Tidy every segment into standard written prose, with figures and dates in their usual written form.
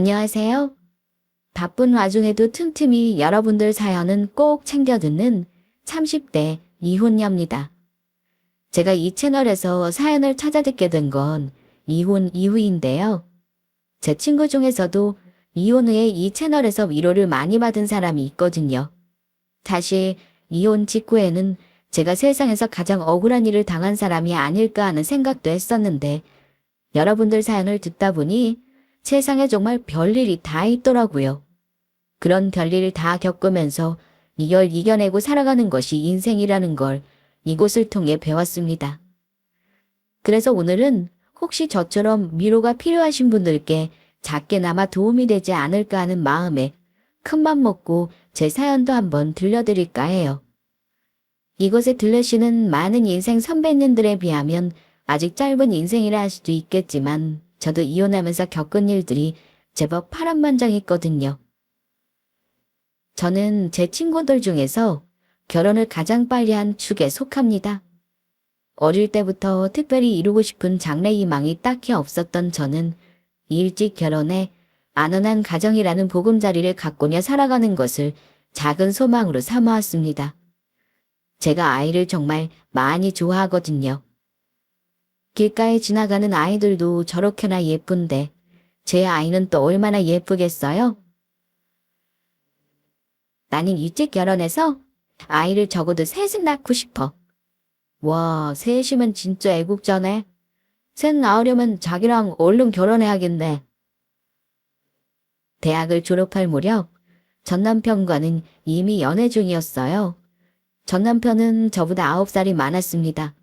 안녕하세요. 바쁜 와중에도 틈틈이 여러분들 사연은 꼭 챙겨 듣는 30대 이혼녀입니다. 제가 이 채널에서 사연을 찾아 듣게 된 건 이혼 이후인데요. 제 친구 중에서도 이혼 후에 이 채널에서 위로를 많이 받은 사람이 있거든요. 사실 이혼 직후에는 제가 세상에서 가장 억울한 일을 당한 사람이 아닐까 하는 생각도 했었는데 여러분들 사연을 듣다 보니 세상에 정말 별일이 다 있더라고요. 그런 별일을 다 겪으면서 이걸 이겨내고 살아가는 것이 인생이라는 걸 이곳을 통해 배웠습니다. 그래서 오늘은 혹시 저처럼 위로가 필요하신 분들께 작게나마 도움이 되지 않을까 하는 마음에 큰맘 먹고 제 사연도 한번 들려드릴까 해요. 이곳에 들으시는 많은 인생 선배님들에 비하면 아직 짧은 인생이라 할 수도 있겠지만 저도 이혼하면서 겪은 일들이 제법 파란만장했거든요. 저는 제 친구들 중에서 결혼을 가장 빨리 한 축에 속합니다. 어릴 때부터 특별히 이루고 싶은 장래희망이 딱히 없었던 저는 일찍 결혼해 안온한 가정이라는 보금자리를 가꾸며 살아가는 것을 작은 소망으로 삼아왔습니다. 제가 아이를 정말 많이 좋아하거든요. 길가에 지나가는 아이들도 저렇게나 예쁜데 제 아이는 또 얼마나 예쁘겠어요? 나는 일찍 결혼해서 아이를 적어도 셋은 낳고 싶어. 와, 셋이면 진짜 애국자네. 셋 낳으려면 자기랑 얼른 결혼해야겠네. 대학을 졸업할 무렵 전 남편과는 이미 연애 중이었어요. 전 남편은 저보다 9살이 많았습니다.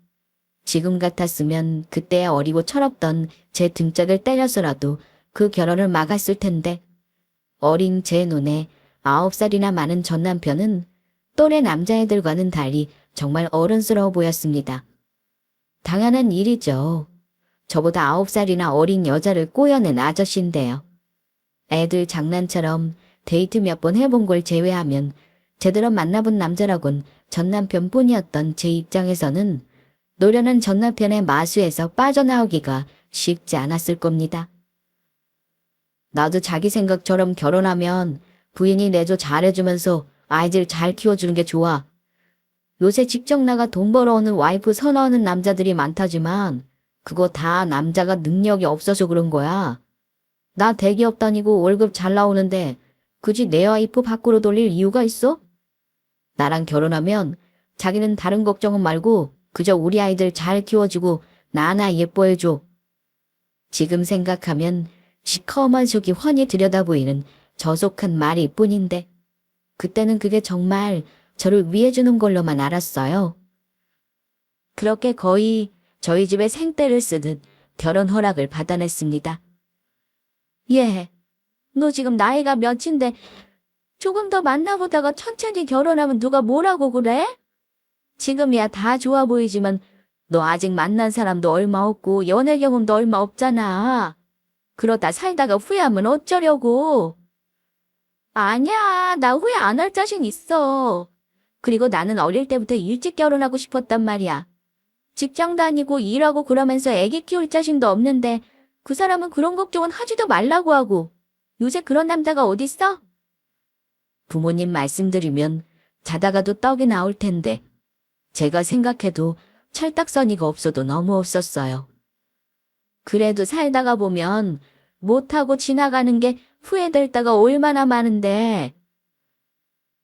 지금 같았으면 그때 어리고 철없던 제 등짝을 때려서라도 그 결혼을 막았을 텐데 어린 제 눈에 9살이나 많은 전 남편은 또래 남자애들과는 달리 정말 어른스러워 보였습니다. 당연한 일이죠. 저보다 9살이나 어린 여자를 꼬여낸 아저씨인데요. 애들 장난처럼 데이트 몇 번 해본 걸 제외하면 제대로 만나본 남자라곤 전 남편뿐이었던 제 입장에서는 노련한 전 남편의 마수에서 빠져나오기가 쉽지 않았을 겁니다. 나도 자기 생각처럼 결혼하면 부인이 내조 잘해주면서 아이들 잘 키워주는 게 좋아. 요새 직접 나가 돈 벌어오는 와이프 선호하는 남자들이 많다지만 그거 다 남자가 능력이 없어서 그런 거야. 나 대기업 다니고 월급 잘 나오는데 굳이 내 와이프 밖으로 돌릴 이유가 있어? 나랑 결혼하면 자기는 다른 걱정은 말고 그저 우리 아이들 잘 키워주고 나 하나 예뻐해줘. 지금 생각하면 시커먼 속이 훤히 들여다보이는 저속한 말일 뿐인데 그때는 그게 정말 저를 위해주는 걸로만 알았어요. 그렇게 거의 저희 집에 생떼를 쓰듯 결혼 허락을 받아냈습니다. 예, 너 지금 나이가 몇인데 조금 더 만나보다가 천천히 결혼하면 누가 뭐라고 그래? 지금이야 다 좋아 보이지만 너 아직 만난 사람도 얼마 없고 연애 경험도 얼마 없잖아. 그러다 살다가 후회하면 어쩌려고. 아니야, 나 후회 안 할 자신 있어. 그리고 나는 어릴 때부터 일찍 결혼하고 싶었단 말이야. 직장 다니고 일하고 그러면서 애기 키울 자신도 없는데 그 사람은 그런 걱정은 하지도 말라고 하고. 요새 그런 남자가 어딨어? 부모님 말씀드리면 자다가도 떡이 나올 텐데 제가 생각해도 철딱서니가 없어도 너무 없었어요. 그래도 살다가 보면 못하고 지나가는 게 후회될 때가 얼마나 많은데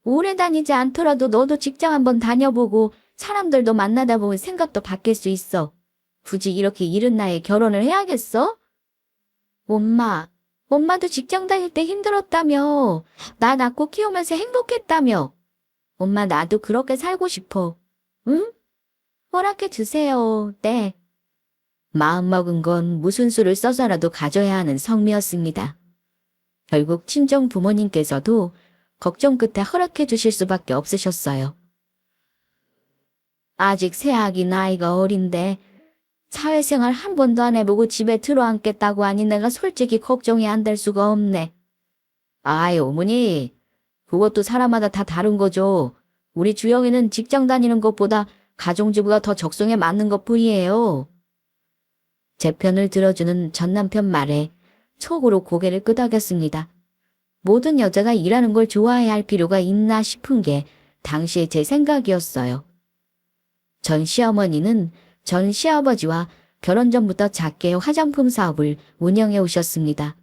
오래 다니지 않더라도 너도 직장 한번 다녀보고 사람들도 만나다 보면 생각도 바뀔 수 있어. 굳이 이렇게 이른 나이에 결혼을 해야겠어? 엄마도 직장 다닐 때 힘들었다며. 나 낳고 키우면서 행복했다며. 엄마 나도 그렇게 살고 싶어. 응? 허락해 주세요. 네. 마음먹은 건 무슨 수를 써서라도 가져야 하는 성미였습니다. 결국 친정 부모님께서도 걱정 끝에 허락해 주실 수밖에 없으셨어요. 아직 새아기 나이가 어린데 사회생활 한 번도 안 해보고 집에 들어앉겠다고 하니 내가 솔직히 걱정이 안 될 수가 없네. 아이 어머니, 그것도 사람마다 다 다른 거죠. 우리 주영이는 직장 다니는 것보다 가정주부가 더 적성에 맞는 것뿐이에요. 제 편을 들어주는 전 남편 말에 속으로 고개를 끄덕였습니다. 모든 여자가 일하는 걸 좋아해야 할 필요가 있나 싶은 게 당시의 제 생각이었어요. 전 시어머니는 전 시아버지와 결혼 전부터 작게 화장품 사업을 운영해 오셨습니다.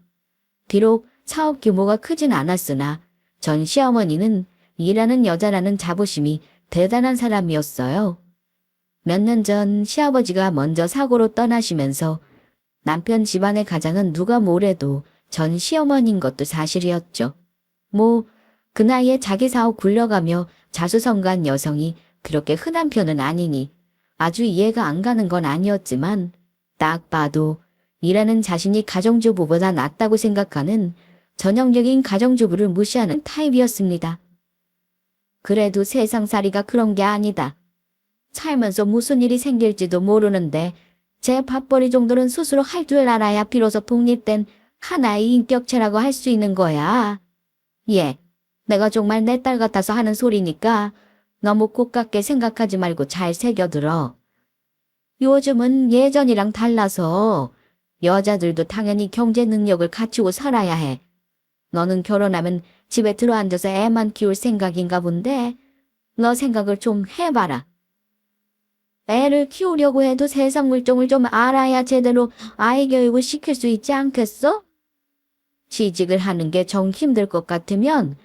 비록 사업 규모가 크진 않았으나 전 시어머니는 일하는 여자라는 자부심이 대단한 사람이었어요. 몇 년 전 시아버지가 먼저 사고로 떠나시면서 남편 집안의 가장은 누가 뭐래도 전 시어머니인 것도 사실이었죠. 그 나이에 자기 사업 굴려가며 자수성가한 여성이 그렇게 흔한 편은 아니니 아주 이해가 안 가는 건 아니었지만 딱 봐도 일하는 자신이 가정주부보다 낫다고 생각하는 전형적인 가정주부를 무시하는 타입이었습니다. 그래도 세상살이가 그런 게 아니다. 살면서 무슨 일이 생길지도 모르는데 제 밥벌이 정도는 스스로 할 줄 알아야 비로소 독립된 하나의 인격체라고 할 수 있는 거야. 내가 정말 내 딸 같아서 하는 소리니까 너무 고깝게 생각하지 말고 잘 새겨들어. 요즘은 예전이랑 달라서 여자들도 당연히 경제 능력을 갖추고 살아야 해. 너는 결혼하면 집에 들어앉아서 애만 키울 생각인가 본데 너 생각을 좀 해봐라. 애를 키우려고 해도 세상 물정을 좀 알아야 제대로 아이 교육을 시킬 수 있지 않겠어? 취직을 하는 게 정 힘들 것 같으면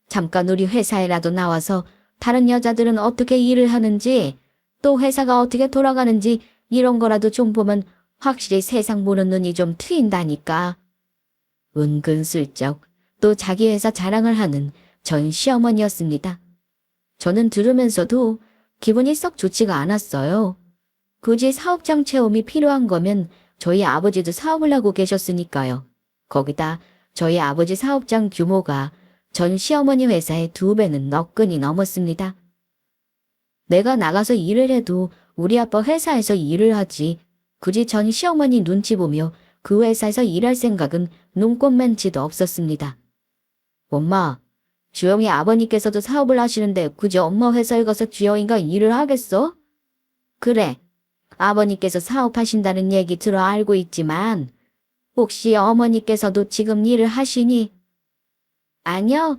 잠깐 우리 회사에라도 나와서 다른 여자들은 어떻게 일을 하는지 또 회사가 어떻게 돌아가는지 이런 거라도 좀 보면 확실히 세상 보는 눈이 좀 트인다니까. 은근슬쩍 또 자기 회사 자랑을 하는 전 시어머니였습니다. 저는 들으면서도 기분이 썩 좋지가 않았어요. 굳이 사업장 체험이 필요한 거면 저희 아버지도 사업을 하고 계셨으니까요. 거기다 저희 아버지 사업장 규모가 전 시어머니 회사의 2배는 너끈히 넘었습니다. 내가 나가서 일을 해도 우리 아빠 회사에서 일을 하지 굳이 전 시어머니 눈치 보며 그 회사에서 일할 생각은 눈꼽만치도 없었습니다. 엄마, 주영이 아버님께서도 사업을 하시는데 굳이 엄마 회사에 가서 주영이가 일을 하겠어? 그래, 아버님께서 사업하신다는 얘기 들어 알고 있지만 혹시 어머니께서도 지금 일을 하시니? 아니요,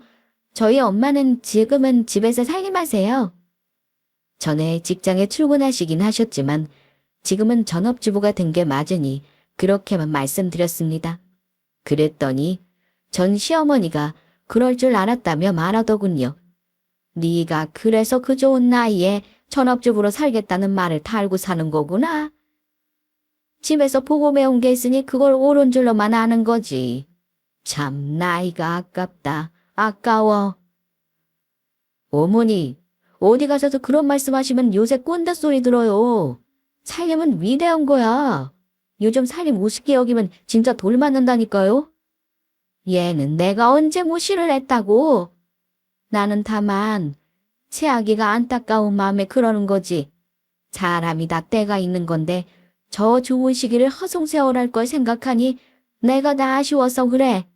저희 엄마는 지금은 집에서 살림하세요. 전에 직장에 출근하시긴 하셨지만 지금은 전업주부가 된 게 맞으니 그렇게만 말씀드렸습니다. 그랬더니 전 시어머니가 그럴 줄 알았다며 말하더군요. 네가 그래서 그 좋은 나이에 전업주부로 살겠다는 말을 달고 사는 거구나. 집에서 보고 배운 게 있으니 그걸 옳은 줄로만 아는 거지. 참 나이가 아깝다. 아까워. 어머니, 어디 가서도 그런 말씀하시면 요새 꼰대 소리 들어요. 살림은 위대한 거야. 요즘 살림 우습게 여기면 진짜 돌 맞는다니까요. 얘는 내가 언제 무시를 했다고. 나는 다만 새 아기가 안타까운 마음에 그러는 거지. 사람이 다 때가 있는 건데 저 좋은 시기를 허송세월할 걸 생각하니 내가 다 아쉬워서 그래.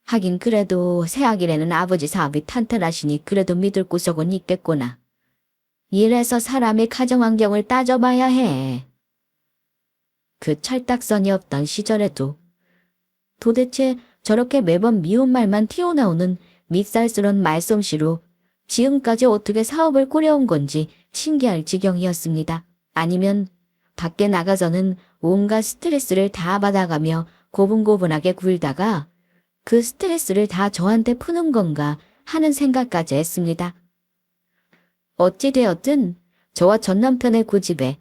하긴 그래도 새아기래는 아버지 사업이 탄탄하시니 그래도 믿을 구석은 있겠구나. 이래서 사람의 가정환경을 따져봐야 해. 그 철딱선이 없던 시절에도 도대체 저렇게 매번 미운 말만 튀어나오는 밉살스런 말솜씨로 지금까지 어떻게 사업을 꾸려온 건지 신기할 지경이었습니다. 아니면 밖에 나가서는 온갖 스트레스를 다 받아가며 고분고분하게 굴다가 그 스트레스를 다 저한테 푸는 건가 하는 생각까지 했습니다. 어찌되었든 저와 전 남편의 고집에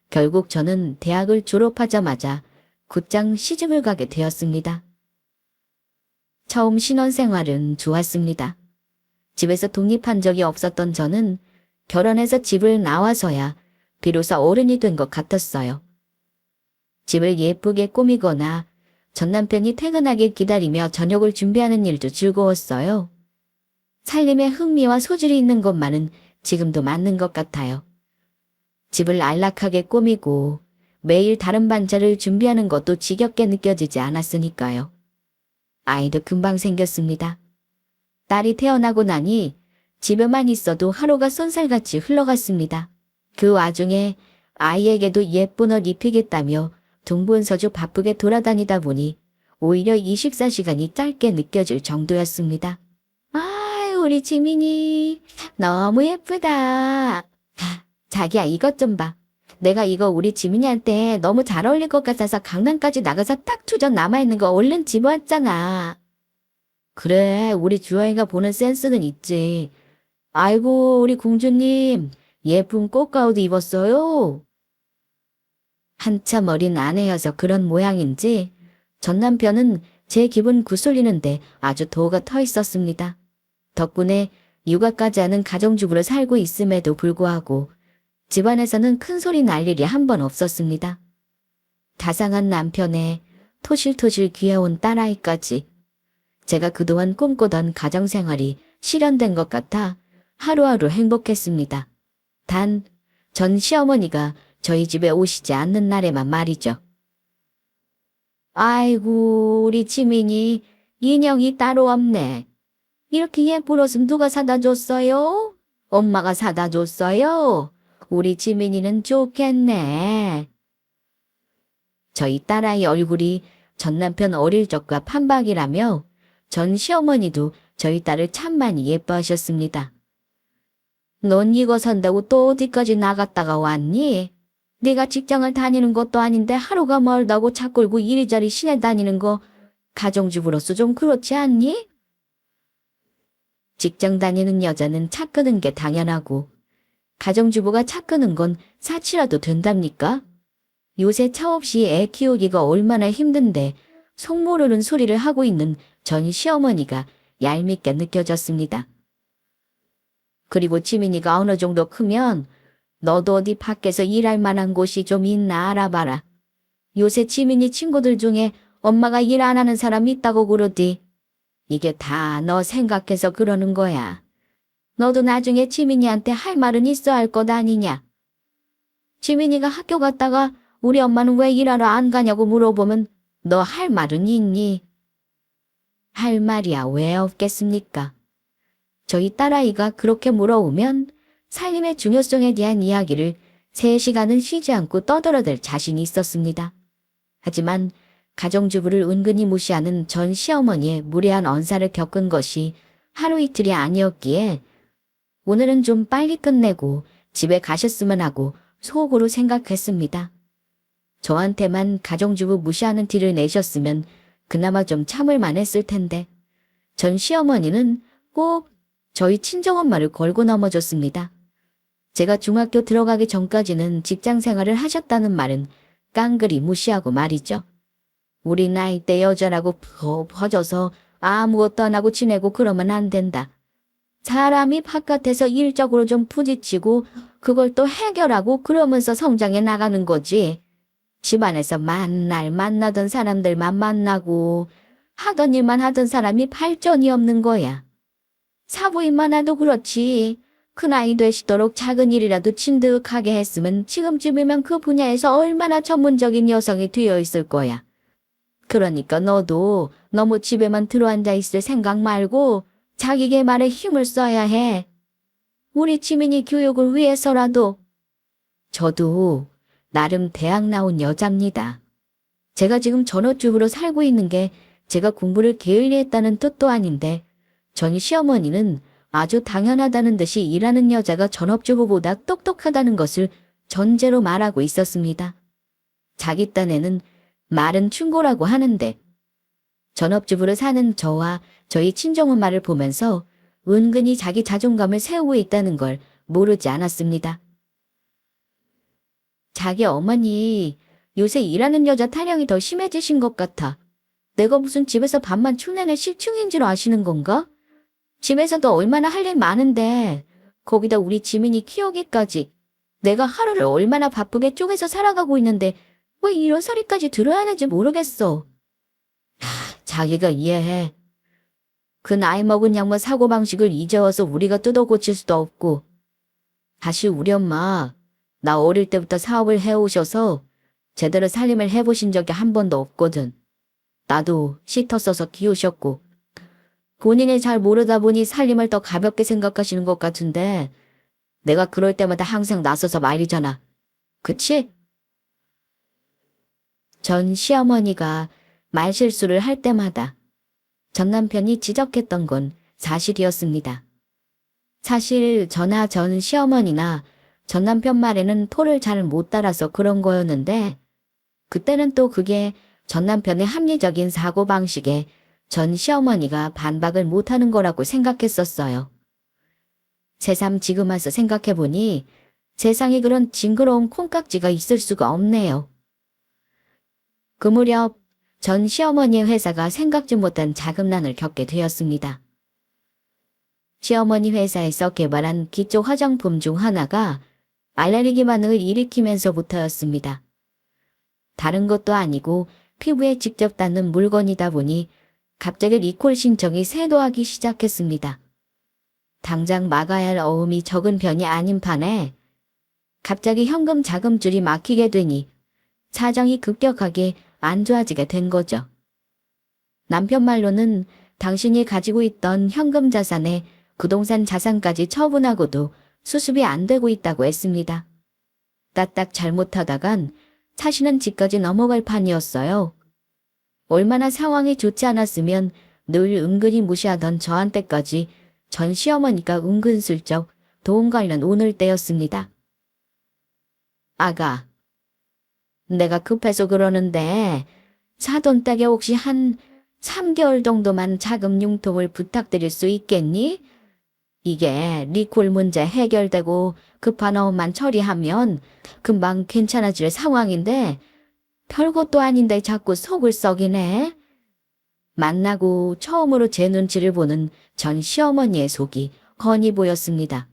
결국 저는 대학을 졸업하자마자 곧장 시집을 가게 되었습니다. 처음 신혼생활은 좋았습니다. 집에서 독립한 적이 없었던 저는 결혼해서 집을 나와서야 비로소 어른이 된 것 같았어요. 집을 예쁘게 꾸미거나 전 남편이 퇴근하길 기다리며 저녁을 준비하는 일도 즐거웠어요. 살림에 흥미와 소질이 있는 것만은 지금도 맞는 것 같아요. 집을 안락하게 꾸미고 매일 다른 반찬을 준비하는 것도 지겹게 느껴지지 않았으니까요. 아이도 금방 생겼습니다. 딸이 태어나고 나니 집에만 있어도 하루가 쏜살같이 흘러갔습니다. 그 와중에 아이에게도 예쁜 옷 입히겠다며 동분서주 바쁘게 돌아다니다 보니 오히려 24시간이 짧게 느껴질 정도였습니다. 아, 우리 지민이 너무 예쁘다. 자기야, 이것 좀 봐. 내가 이거 우리 지민이한테 너무 잘 어울릴 것 같아서 강남까지 나가서 딱 2전 남아있는 거 얼른 집어왔잖아. 그래, 우리 주영이가 보는 센스는 있지. 아이고, 우리 공주님, 예쁜 꽃가옷 입었어요. 한참 어린 아내여서 그런 모양인지 전 남편은 제 기분 구슬리는데 아주 도가 터 있었습니다. 덕분에 육아까지 하는 가정주부로 살고 있음에도 불구하고 집안에서는 큰 소리 날 일이 한 번 없었습니다. 다상한 남편에 토실토실 귀여운 딸아이까지 제가 그동안 꿈꾸던 가정생활이 실현된 것 같아 하루하루 행복했습니다. 단, 전 시어머니가 저희 집에 오시지 않는 날에만 말이죠. 아이고, 우리 지민이 인형이 따로 없네. 이렇게 예쁜 옷은 누가 사다 줬어요? 엄마가 사다 줬어요? 우리 지민이는 좋겠네. 저희 딸아이 얼굴이 전 남편 어릴 적과 판박이라며 전 시어머니도 저희 딸을 참 많이 예뻐하셨습니다. 넌 이거 산다고 또 어디까지 나갔다가 왔니? 네가 직장을 다니는 것도 아닌데 하루가 멀다고 차 끌고 이리저리 시내 다니는 거 가정주부로서 좀 그렇지 않니? 직장 다니는 여자는 차 끄는 게 당연하고 가정주부가 차 끄는 건 사치라도 된답니까? 요새 차 없이 애 키우기가 얼마나 힘든데 속 모르는 소리를 하고 있는 전 시어머니가 얄밉게 느껴졌습니다. 그리고 지민이가 어느 정도 크면 너도 어디 밖에서 일할 만한 곳이 좀 있나 알아봐라. 요새 지민이 친구들 중에 엄마가 일 안 하는 사람 있다고 그러디. 이게 다 너 생각해서 그러는 거야. 너도 나중에 지민이한테 할 말은 있어 할 것 아니냐. 지민이가 학교 갔다가 우리 엄마는 왜 일하러 안 가냐고 물어보면 너 할 말은 있니? 할 말이야 왜 없겠습니까? 저희 딸아이가 그렇게 물어오면 살림의 중요성에 대한 이야기를 3시간은 쉬지 않고 떠들어댈 자신이 있었습니다. 하지만 가정주부를 은근히 무시하는 전 시어머니의 무례한 언사를 겪은 것이 하루 이틀이 아니었기에 오늘은 좀 빨리 끝내고 집에 가셨으면 하고 속으로 생각했습니다. 저한테만 가정주부 무시하는 티를 내셨으면 그나마 좀 참을 만했을 텐데 전 시어머니는 꼭 저희 친정엄마를 걸고 넘어졌습니다. 제가 중학교 들어가기 전까지는 직장 생활을 하셨다는 말은 깡그리 무시하고 말이죠. 우리 나이대 여자라고 퍼져서 아무것도 안 하고 지내고 그러면 안 된다. 사람이 바깥에서 일적으로 좀 부딪히고 그걸 또 해결하고 그러면서 성장해 나가는 거지. 집안에서 만날 만나던 사람들만 만나고 하던 일만 하던 사람이 발전이 없는 거야. 사부인만 해도 그렇지. 그 나이 되시도록 작은 일이라도 진득하게 했으면 지금쯤이면 그 분야에서 얼마나 전문적인 여성이 되어 있을 거야. 그러니까 너도 너무 집에만 들어앉아 있을 생각 말고 자기 개발에 힘을 써야 해. 우리 지민이 교육을 위해서라도. 저도 나름 대학 나온 여자입니다. 제가 지금 전업주부로 살고 있는 게 제가 공부를 게을리했다는 뜻도 아닌데 전 시어머니는 아주 당연하다는 듯이 일하는 여자가 전업주부보다 똑똑하다는 것을 전제로 말하고 있었습니다. 자기 딴에는 말은 충고라고 하는데 전업주부로 사는 저와 저희 친정엄마를 보면서 은근히 자기 자존감을 세우고 있다는 걸 모르지 않았습니다. 자기 어머니 요새 일하는 여자 타령이 더 심해지신 것 같아. 내가 무슨 집에서 밤만 축내는 실충인 줄 아시는 건가? 집에서도 얼마나 할 일 많은데 거기다 우리 지민이 키우기까지 내가 하루를 얼마나 바쁘게 쪼개서 살아가고 있는데 왜 이런 소리까지 들어야 하는지 모르겠어. 자기가 이해해. 그 나이 먹은 양반 사고방식을 이제 와서 우리가 뜯어 고칠 수도 없고. 다시 우리 엄마 나 어릴 때부터 사업을 해오셔서 제대로 살림을 해보신 적이 한 번도 없거든. 나도 시터 써서 키우셨고 본인이 잘 모르다 보니 살림을 더 가볍게 생각하시는 것 같은데 내가 그럴 때마다 항상 나서서 말이잖아. 그치? 전 시어머니가 말실수를 할 때마다 전 남편이 지적했던 건 사실이었습니다. 사실 저나 전 시어머니나 전 남편 말에는 토를 잘 못 따라서 그런 거였는데 그때는 또 그게 전 남편의 합리적인 사고방식에 전 시어머니가 반박을 못하는 거라고 생각했었어요. 새삼 지금 와서 생각해보니 세상에 그런 징그러운 콩깍지가 있을 수가 없네요. 그 무렵 전 시어머니의 회사가 생각지 못한 자금난을 겪게 되었습니다. 시어머니 회사에서 개발한 기초 화장품 중 하나가 알레르기 반응을 일으키면서부터였습니다. 다른 것도 아니고 피부에 직접 닿는 물건이다 보니 갑자기 리콜 신청이 쇄도하기 시작했습니다. 당장 막아야 할 어음이 적은 편이 아닌 판에 갑자기 현금 자금줄이 막히게 되니 사정이 급격하게 안 좋아지게 된 거죠. 남편 말로는 당신이 가지고 있던 현금 자산에 부동산 자산까지 처분하고도 수습이 안 되고 있다고 했습니다. 따딱 잘못하다간 사시는 집까지 넘어갈 판이었어요. 얼마나 상황이 좋지 않았으면 늘 은근히 무시하던 저한테까지 전 시어머니가 은근슬쩍 도움 관련 오늘 때였습니다. 아가, 내가 급해서 그러는데 사돈 댁에 혹시 한 3개월 정도만 자금 융통을 부탁드릴 수 있겠니? 이게 리콜 문제 해결되고 급한 어음만 처리하면 금방 괜찮아질 상황인데 별것도 아닌데 자꾸 속을 썩이네. 만나고 처음으로 제 눈치를 보는 전 시어머니의 속이 훤히 보였습니다.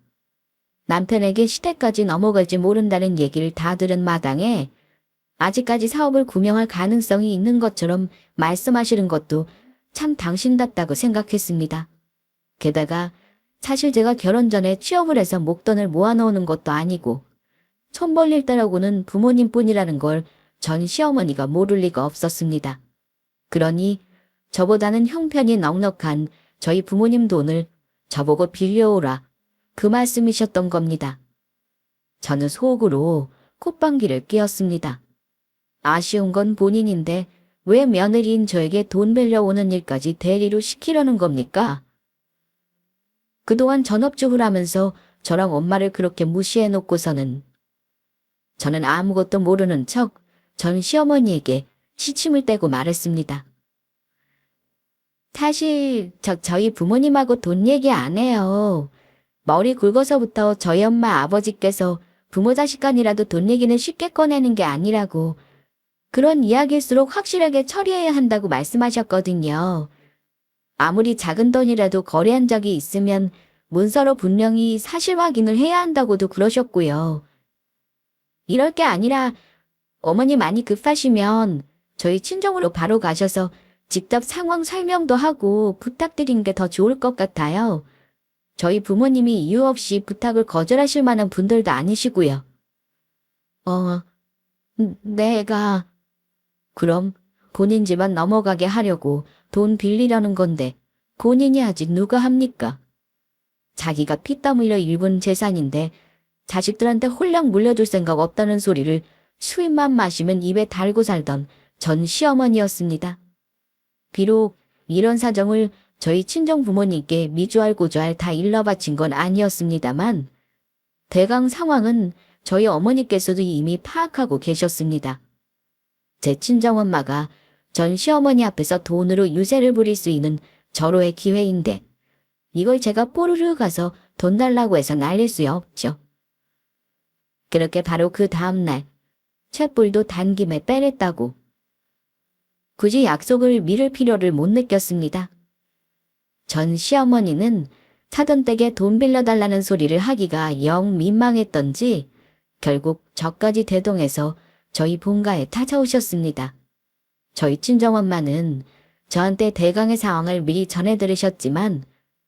남편에게 시댁까지 넘어갈지 모른다는 얘기를 다 들은 마당에 아직까지 사업을 구명할 가능성이 있는 것처럼 말씀하시는 것도 참 당신답다고 생각했습니다. 게다가 사실 제가 결혼 전에 취업을 해서 목돈을 모아놓는 것도 아니고 손 벌릴 때라고는 부모님뿐이라는 걸 전 시어머니가 모를 리가 없었습니다. 그러니 저보다는 형편이 넉넉한 저희 부모님 돈을 저보고 빌려오라 그 말씀이셨던 겁니다. 저는 속으로 콧방귀를 뀌었습니다. 아쉬운 건 본인인데 왜 며느리인 저에게 돈 빌려오는 일까지 대리로 시키려는 겁니까? 그동안 전업주부를 하면서 저랑 엄마를 그렇게 무시해놓고서는 저는 아무것도 모르는 척 전 시어머니에게 시침을 떼고 말했습니다. 사실 저희 부모님하고 돈 얘기 안 해요. 머리 굵어서부터 저희 엄마 아버지께서 부모 자식 간이라도 돈 얘기는 쉽게 꺼내는 게 아니라고 그런 이야기일수록 확실하게 처리해야 한다고 말씀하셨거든요. 아무리 작은 돈이라도 거래한 적이 있으면 문서로 분명히 사실 확인을 해야 한다고도 그러셨고요. 이럴 게 아니라 어머니 많이 급하시면 저희 친정으로 바로 가셔서 직접 상황 설명도 하고 부탁드린 게 더 좋을 것 같아요. 저희 부모님이 이유 없이 부탁을 거절하실 만한 분들도 아니시고요. 내가 그럼 본인 집안 넘어가게 하려고 돈 빌리려는 건데 본인이 아직 누가 합니까? 자기가 피땀 흘려 일군 재산인데 자식들한테 홀랑 물려줄 생각 없다는 소리를 수입만 마시면 입에 달고 살던 전 시어머니였습니다. 비록 이런 사정을 저희 친정 부모님께 미주알 고주알 다 일러바친 건 아니었습니다만 대강 상황은 저희 어머니께서도 이미 파악하고 계셨습니다. 제 친정엄마가 전 시어머니 앞에서 돈으로 유세를 부릴 수 있는 절호의 기회인데 이걸 제가 뽀르르 가서 돈 달라고 해서 날릴 수 없죠. 그렇게 바로 그 다음날 쇳불도 단김에 빼냈다고 굳이 약속을 미룰 필요를 못 느꼈습니다. 전 시어머니는 사돈 댁에 돈 빌려달라는 소리를 하기가 영 민망했던지 결국 저까지 대동해서 저희 본가에 찾아오셨습니다. 저희 친정엄마는 저한테 대강의 상황을 미리 전해 들으셨지만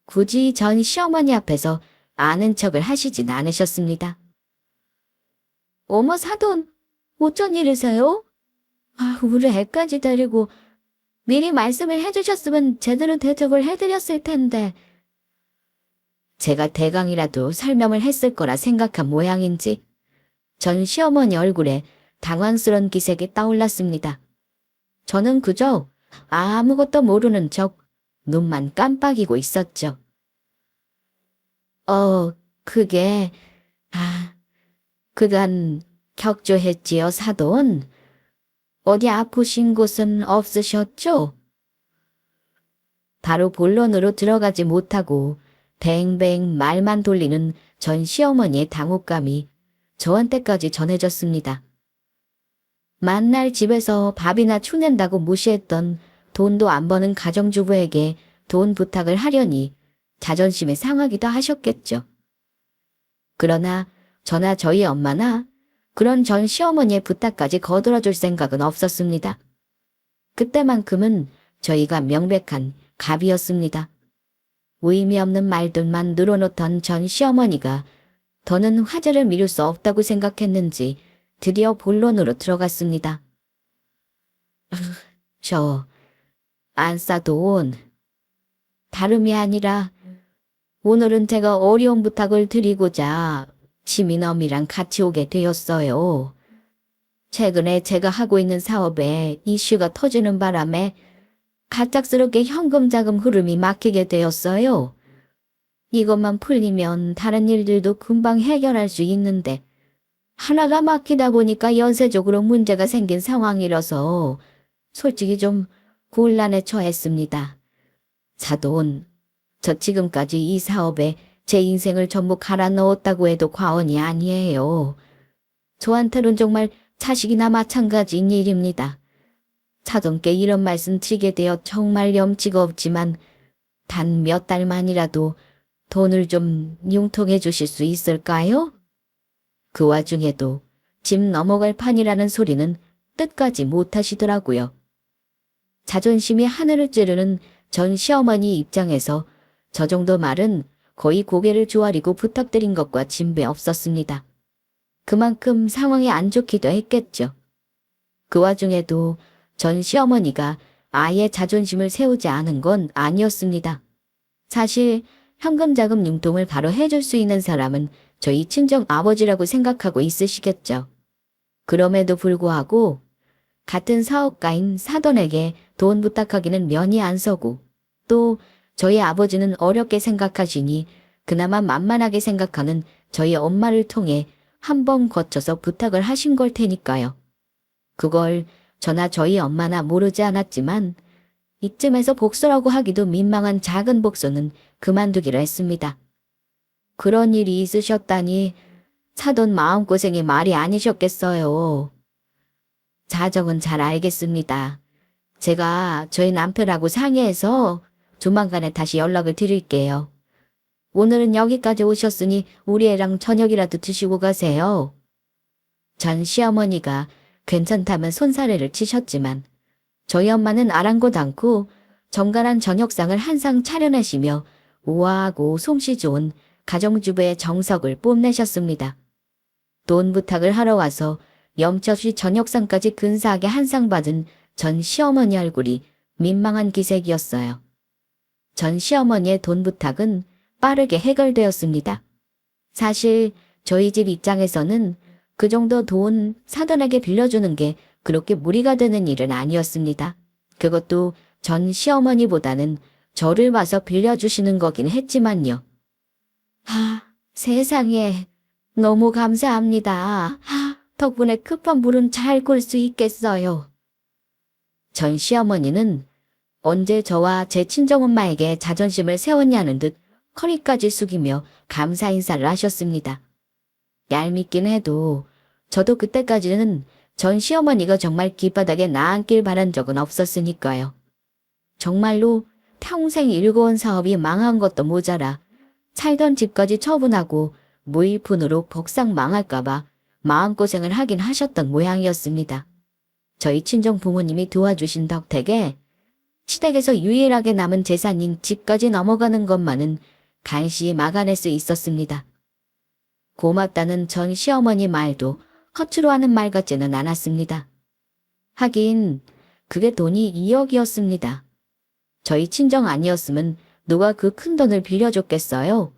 굳이 전 시어머니 앞에서 아는 척을 하시진 않으셨습니다. 어머 사돈, 어쩐 일이세요? 우리 애까지 데리고 미리 말씀을 해주셨으면 제대로 대접을 해드렸을 텐데. 제가 대강이라도 설명을 했을 거라 생각한 모양인지 전 시어머니 얼굴에 당황스런 기색이 떠올랐습니다. 저는 그저 아무것도 모르는 척 눈만 깜빡이고 있었죠. 그게, 아, 그간 격조했지요, 사돈. 어디 아프신 곳은 없으셨죠? 바로 본론으로 들어가지 못하고 뱅뱅 말만 돌리는 전 시어머니의 당혹감이 저한테까지 전해졌습니다. 만날 집에서 밥이나 추낸다고 무시했던 돈도 안 버는 가정주부에게 돈 부탁을 하려니 자존심이 상하기도 하셨겠죠. 그러나 저나 저희 엄마나 그런 전 시어머니의 부탁까지 거들어줄 생각은 없었습니다. 그때만큼은 저희가 명백한 갑이었습니다. 의미 없는 말들만 늘어놓던 전 시어머니가 더는 화제를 미룰 수 없다고 생각했는지 드디어 본론으로 들어갔습니다. 저 안싸돈 다름이 아니라 오늘은 제가 어려운 부탁을 드리고자 지민엄이랑 같이 오게 되었어요. 최근에 제가 하고 있는 사업에 이슈가 터지는 바람에 갑작스럽게 현금 자금 흐름이 막히게 되었어요. 이것만 풀리면 다른 일들도 금방 해결할 수 있는데 하나가 막히다 보니까 연쇄적으로 문제가 생긴 상황이라서 솔직히 좀 곤란에 처했습니다. 사돈, 저 지금까지 이 사업에 제 인생을 전부 갈아 넣었다고 해도 과언이 아니에요. 저한테는 정말 자식이나 마찬가지인 일입니다. 사돈께 이런 말씀 드리게 되어 정말 염치가 없지만 단 몇 달만이라도 돈을 좀 융통해 주실 수 있을까요? 그 와중에도 집 넘어갈 판이라는 소리는 뜻까지 못하시더라고요. 자존심이 하늘을 찌르는 전 시어머니 입장에서 저 정도 말은 거의 고개를 조아리고 부탁드린 것과 진배 없었습니다. 그만큼 상황이 안 좋기도 했겠죠. 그 와중에도 전 시어머니가 아예 자존심을 세우지 않은 건 아니었습니다. 사실 현금 자금 융통을 바로 해줄 수 있는 사람은 저희 친정 아버지라고 생각하고 있으시겠죠. 그럼에도 불구하고 같은 사업가인 사돈에게 돈 부탁하기는 면이 안 서고 또 저희 아버지는 어렵게 생각하시니 그나마 만만하게 생각하는 저희 엄마를 통해 한 번 거쳐서 부탁을 하신 걸 테니까요. 그걸 저나 저희 엄마나 모르지 않았지만 이쯤에서 복수라고 하기도 민망한 작은 복수는 그만두기로 했습니다. 그런 일이 있으셨다니 사돈 마음고생이 말이 아니셨겠어요. 사정은 잘 알겠습니다. 제가 저희 남편하고 상의해서 조만간에 다시 연락을 드릴게요. 오늘은 여기까지 오셨으니 우리 애랑 저녁이라도 드시고 가세요. 전 시어머니가 괜찮다면 손사래를 치셨지만 저희 엄마는 아랑곳 않고 정갈한 저녁상을 한 상 차려내시며 우아하고 솜씨 좋은 가정주부의 정석을 뽐내셨습니다. 돈 부탁을 하러 와서 염치 없이 저녁상까지 근사하게 한 상 받은 전 시어머니 얼굴이 민망한 기색이었어요. 전 시어머니의 돈 부탁은 빠르게 해결되었습니다. 사실 저희 집 입장에서는 그 정도 돈 사돈에게 빌려주는 게 그렇게 무리가 되는 일은 아니었습니다. 그것도 전 시어머니보다는 저를 봐서 빌려주시는 거긴 했지만요. 세상에 너무 감사합니다. 덕분에 급한 물은 잘 굴 수 있겠어요. 전 시어머니는 언제 저와 제 친정엄마에게 자존심을 세웠냐는 듯 허리까지 숙이며 감사 인사를 하셨습니다. 얄밉긴 해도 저도 그때까지는 전 시어머니가 정말 길바닥에 나앉길 바란 적은 없었으니까요. 정말로 평생 일궈온 사업이 망한 것도 모자라 살던 집까지 처분하고 무일푼으로 복상 망할까봐 마음고생을 하긴 하셨던 모양이었습니다. 저희 친정 부모님이 도와주신 덕택에 시댁에서 유일하게 남은 재산인 집까지 넘어가는 것만은 간신히 막아낼 수 있었습니다. 고맙다는 전 시어머니 말도 허투루 하는 말 같지는 않았습니다. 하긴 그게 돈이 2억이었습니다. 저희 친정 아니었으면 누가 그 큰 돈을 빌려줬겠어요.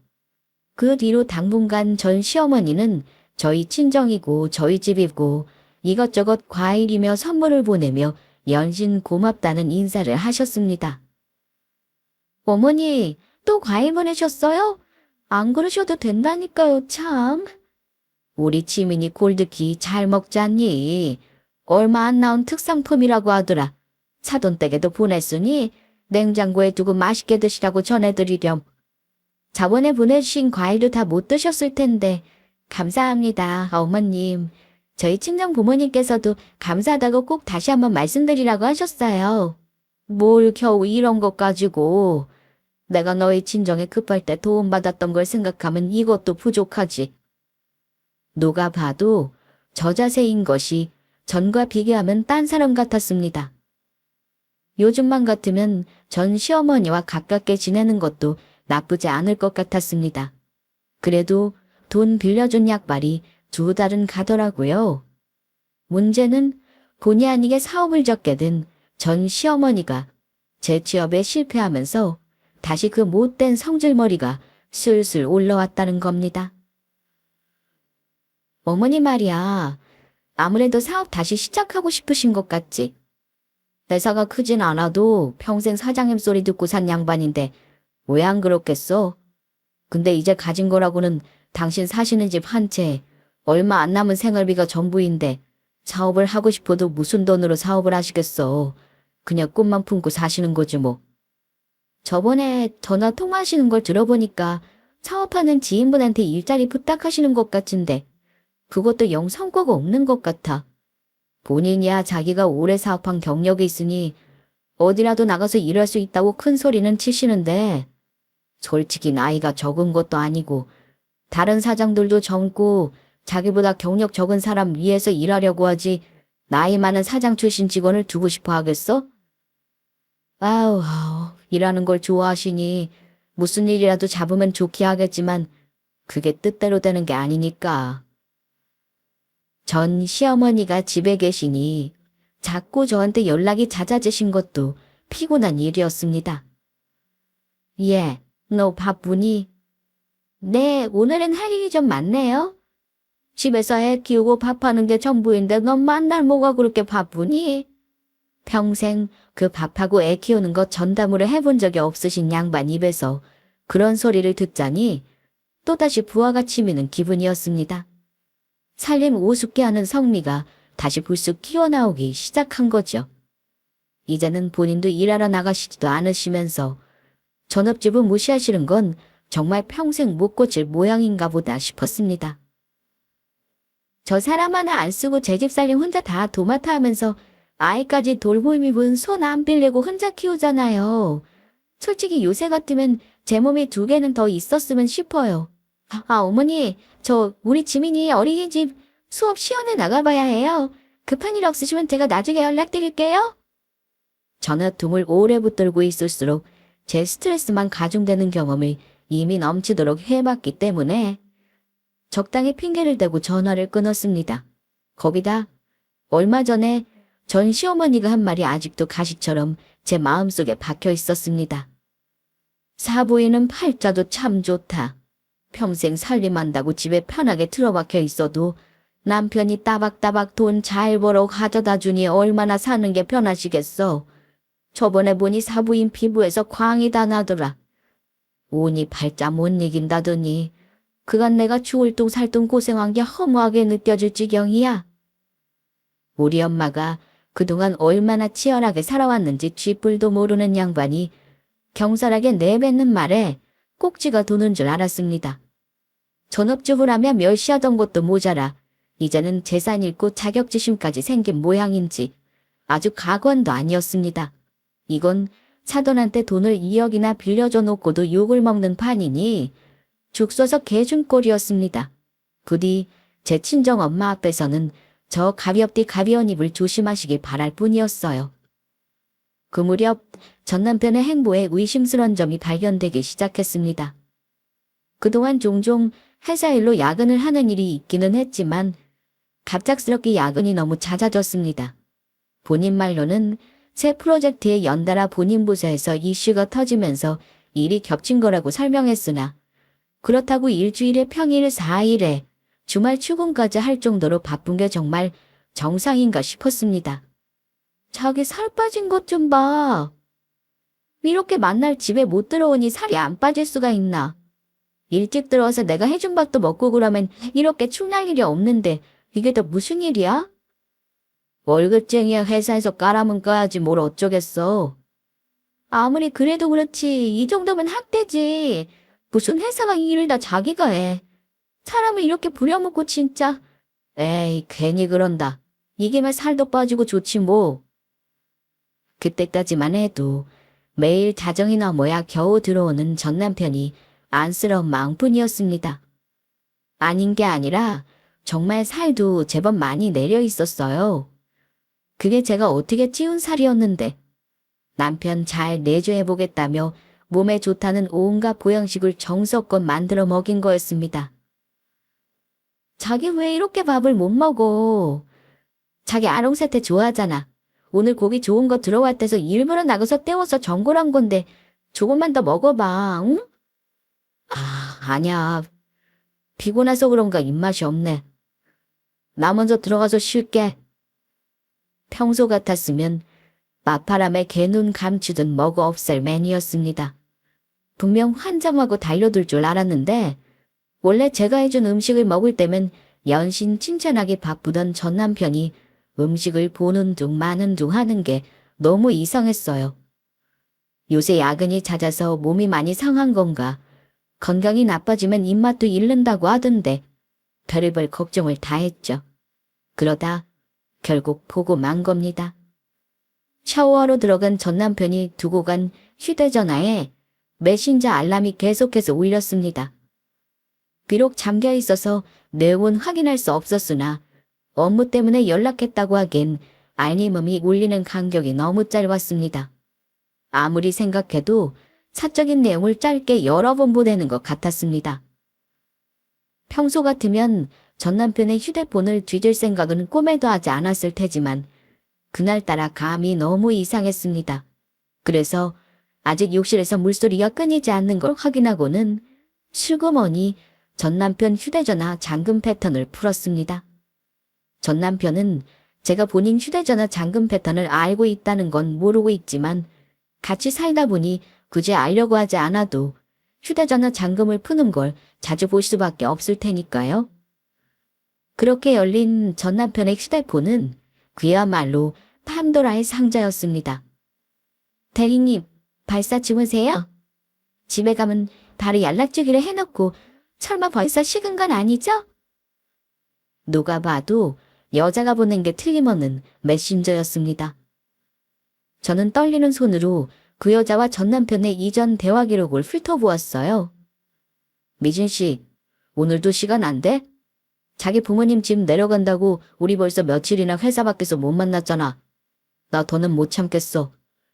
그 뒤로 당분간 전 시어머니는 저희 친정이고 저희 집이고 이것저것 과일이며 선물을 보내며 연신 고맙다는 인사를 하셨습니다. 어머니, 또 과일 보내셨어요? 안 그러셔도 된다니까요, 참. 우리 지민이 골드키 잘 먹지 않니? 얼마 안 나온 특상품이라고 하더라. 사돈댁에도 보냈으니 냉장고에 두고 맛있게 드시라고 전해드리렴. 저번에 보내주신 과일도 다 못 드셨을 텐데 감사합니다, 어머님. 저희 친정 부모님께서도 감사하다고 꼭 다시 한번 말씀드리라고 하셨어요. 뭘 겨우 이런 것 가지고. 내가 너희 친정에 급할 때 도움받았던 걸 생각하면 이것도 부족하지. 누가 봐도 저 자세인 것이 전과 비교하면 딴 사람 같았습니다. 요즘만 같으면 전 시어머니와 가깝게 지내는 것도 나쁘지 않을 것 같았습니다. 그래도 돈 빌려준 약발이 2달은 가더라고요. 문제는 본의 아니게 사업을 접게 된 전 시어머니가 제 취업에 실패하면서 다시 그 못된 성질머리가 슬슬 올라왔다는 겁니다. 어머니 말이야, 아무래도 사업 다시 시작하고 싶으신 것 같지? 회사가 크진 않아도 평생 사장님 소리 듣고 산 양반인데 왜 안 그렇겠어? 근데 이제 가진 거라고는 당신 사시는 집 한 채, 얼마 안 남은 생활비가 전부인데 사업을 하고 싶어도 무슨 돈으로 사업을 하시겠어. 그냥 꿈만 품고 사시는 거지 뭐. 저번에 전화 통화하시는 걸 들어보니까 사업하는 지인분한테 일자리 부탁하시는 것 같은데 그것도 영 성과가 없는 것 같아. 본인이야 자기가 오래 사업한 경력이 있으니 어디라도 나가서 일할 수 있다고 큰 소리는 치시는데 솔직히 나이가 적은 것도 아니고 다른 사장들도 젊고 자기보다 경력 적은 사람 위에서 일하려고 하지 나이 많은 사장 출신 직원을 두고 싶어 하겠어? 아우, 일하는 걸 좋아하시니 무슨 일이라도 잡으면 좋게 하겠지만 그게 뜻대로 되는 게 아니니까. 전 시어머니가 집에 계시니 자꾸 저한테 연락이 잦아지신 것도 피곤한 일이었습니다. 예, 너 바쁘니? 네, 오늘은 할 일이 좀 많네요. 집에서 애 키우고 밥하는 게 전부인데 넌 맨날 뭐가 그렇게 바쁘니? 평생 그 밥하고 애 키우는 거 전담으로 해본 적이 없으신 양반 입에서 그런 소리를 듣자니 또다시 부하가 치미는 기분이었습니다. 살림 우습게 하는 성미가 다시 불쑥 튀어나오기 시작한 거죠. 이제는 본인도 일하러 나가시지도 않으시면서 전업주부 무시하시는 건 정말 평생 못 고칠 모양인가 보다 싶었습니다. 저 사람 하나 안 쓰고 제 집 살림 혼자 다 도맡아 하면서 아이까지 돌보미분 손 안 빌리고 혼자 키우잖아요. 솔직히 요새 같으면 제 몸에 2개는 더 있었으면 싶어요. 어머니, 우리 지민이 어린이집 수업 시연에 나가봐야 해요. 급한 일 없으시면 제가 나중에 연락드릴게요. 전화통을 오래 붙들고 있을수록 제 스트레스만 가중되는 경험을 이미 넘치도록 해봤기 때문에 적당히 핑계를 대고 전화를 끊었습니다. 거기다 얼마 전에 전 시어머니가 한 말이 아직도 가시처럼 제 마음속에 박혀 있었습니다. 사부인은 팔자도 참 좋다. 평생 살림한다고 집에 편하게 틀어박혀 있어도 남편이 따박따박 돈 잘 벌어 가져다 주니 얼마나 사는 게 편하시겠어. 저번에 보니 사부인 피부에서 광이 다 나더라. 오니 팔자 못 이긴다더니 그간 내가 추울뚱살뚱 고생한 게 허무하게 느껴질 지경이야. 우리 엄마가 그동안 얼마나 치열하게 살아왔는지 쥐뿔도 모르는 양반이 경솔하게 내뱉는 말에 꼭지가 도는 줄 알았습니다. 전업주부라며 멸시하던 것도 모자라 이제는 재산 잃고 자격지심까지 생긴 모양인지 아주 가관도 아니었습니다. 이건 사돈한테 돈을 2억이나 빌려줘 놓고도 욕을 먹는 판이니 죽 써서 개준 꼴이었습니다. 부디 제 친정 엄마 앞에서는 저 가볍디 가벼운 입을 조심하시길 바랄 뿐이었어요. 그 무렵 전 남편의 행보에 의심스러운 점이 발견되기 시작했습니다. 그동안 종종 회사 일로 야근을 하는 일이 있기는 했지만 갑작스럽게 야근이 너무 잦아졌습니다. 본인 말로는 새 프로젝트에 연달아 본인 부서에서 이슈가 터지면서 일이 겹친 거라고 설명했으나 그렇다고 일주일에 평일 4일에 주말 출근까지 할 정도로 바쁜 게 정말 정상인가 싶었습니다. 자기 살 빠진 것 좀 봐. 이렇게 만날 집에 못 들어오니 살이 안 빠질 수가 있나. 일찍 들어와서 내가 해준 밥도 먹고 그러면 이렇게 축날 일이 없는데 이게 또 무슨 일이야? 월급쟁이야 회사에서 까라면 까야지 뭘 어쩌겠어. 아무리 그래도 그렇지 이 정도면 학대지. 무슨 회사가 이 일을 다 자기가 해. 사람을 이렇게 부려먹고 진짜. 에이 괜히 그런다. 이게만 살도 빠지고 좋지 뭐. 그때까지만 해도 매일 자정이 넘어야 겨우 들어오는 전 남편이 안쓰러운 마음뿐이었습니다. 아닌 게 아니라 정말 살도 제법 많이 내려 있었어요. 그게 제가 어떻게 찌운 살이었는데 남편 잘 내조해보겠다며 몸에 좋다는 온갖 보양식을 정성껏 만들어 먹인 거였습니다. 자기 왜 이렇게 밥을 못 먹어? 자기 아롱사태 좋아하잖아. 오늘 고기 좋은 거 들어왔대서 일부러 나가서 떼워서 전골한 건데 조금만 더 먹어봐, 응? 아니야. 피곤해서 그런가 입맛이 없네. 나 먼저 들어가서 쉴게. 평소 같았으면 마파람에 개눈 감추듯 먹어 없앨 맨이었습니다. 분명 환장하고 달려들 줄 알았는데 원래 제가 해준 음식을 먹을 때면 연신 칭찬하기 바쁘던 전 남편이 음식을 보는 둥 마는 둥 하는 게 너무 이상했어요. 요새 야근이 잦아서 몸이 많이 상한 건가? 건강이 나빠지면 입맛도 잃는다고 하던데 별의별 걱정을 다 했죠. 그러다 결국 보고 만 겁니다. 샤워하러 들어간 전 남편이 두고 간 휴대전화에 메신저 알람이 계속해서 울렸습니다. 비록 잠겨 있어서 내용은 확인할 수 없었으나 업무 때문에 연락했다고 하기엔 알림음이 울리는 간격이 너무 짧았습니다. 아무리 생각해도 사적인 내용을 짧게 여러 번 보내는 것 같았습니다. 평소 같으면 전 남편의 휴대폰을 뒤질 생각은 꿈에도 하지 않았을 테지만 그날따라 감이 너무 이상했습니다. 그래서 아직 욕실에서 물소리가 끊이지 않는 걸 확인하고는 슬그머니 전 남편 휴대전화 잠금 패턴을 풀었습니다. 전 남편은 제가 본인 휴대전화 잠금 패턴을 알고 있다는 건 모르고 있지만 같이 살다 보니 굳이 알려고 하지 않아도 휴대전화 잠금을 푸는 걸 자주 볼 수밖에 없을 테니까요. 그렇게 열린 전 남편의 휴대폰은 그야말로 판도라의 상자였습니다. 대리님, 발사 주무세요? 집에 가면 바로 연락주기를 해놓고 설마 벌써 식은 건 아니죠? 누가 봐도 여자가 보낸 게 틀림없는 메신저였습니다. 저는 떨리는 손으로 그 여자와 전 남편의 이전 대화 기록을 훑어보았어요. 미진 씨, 오늘도 시간 안 돼? 자기 부모님 집 내려간다고 우리 벌써 며칠이나 회사 밖에서 못 만났잖아. 나 더는 못 참겠어.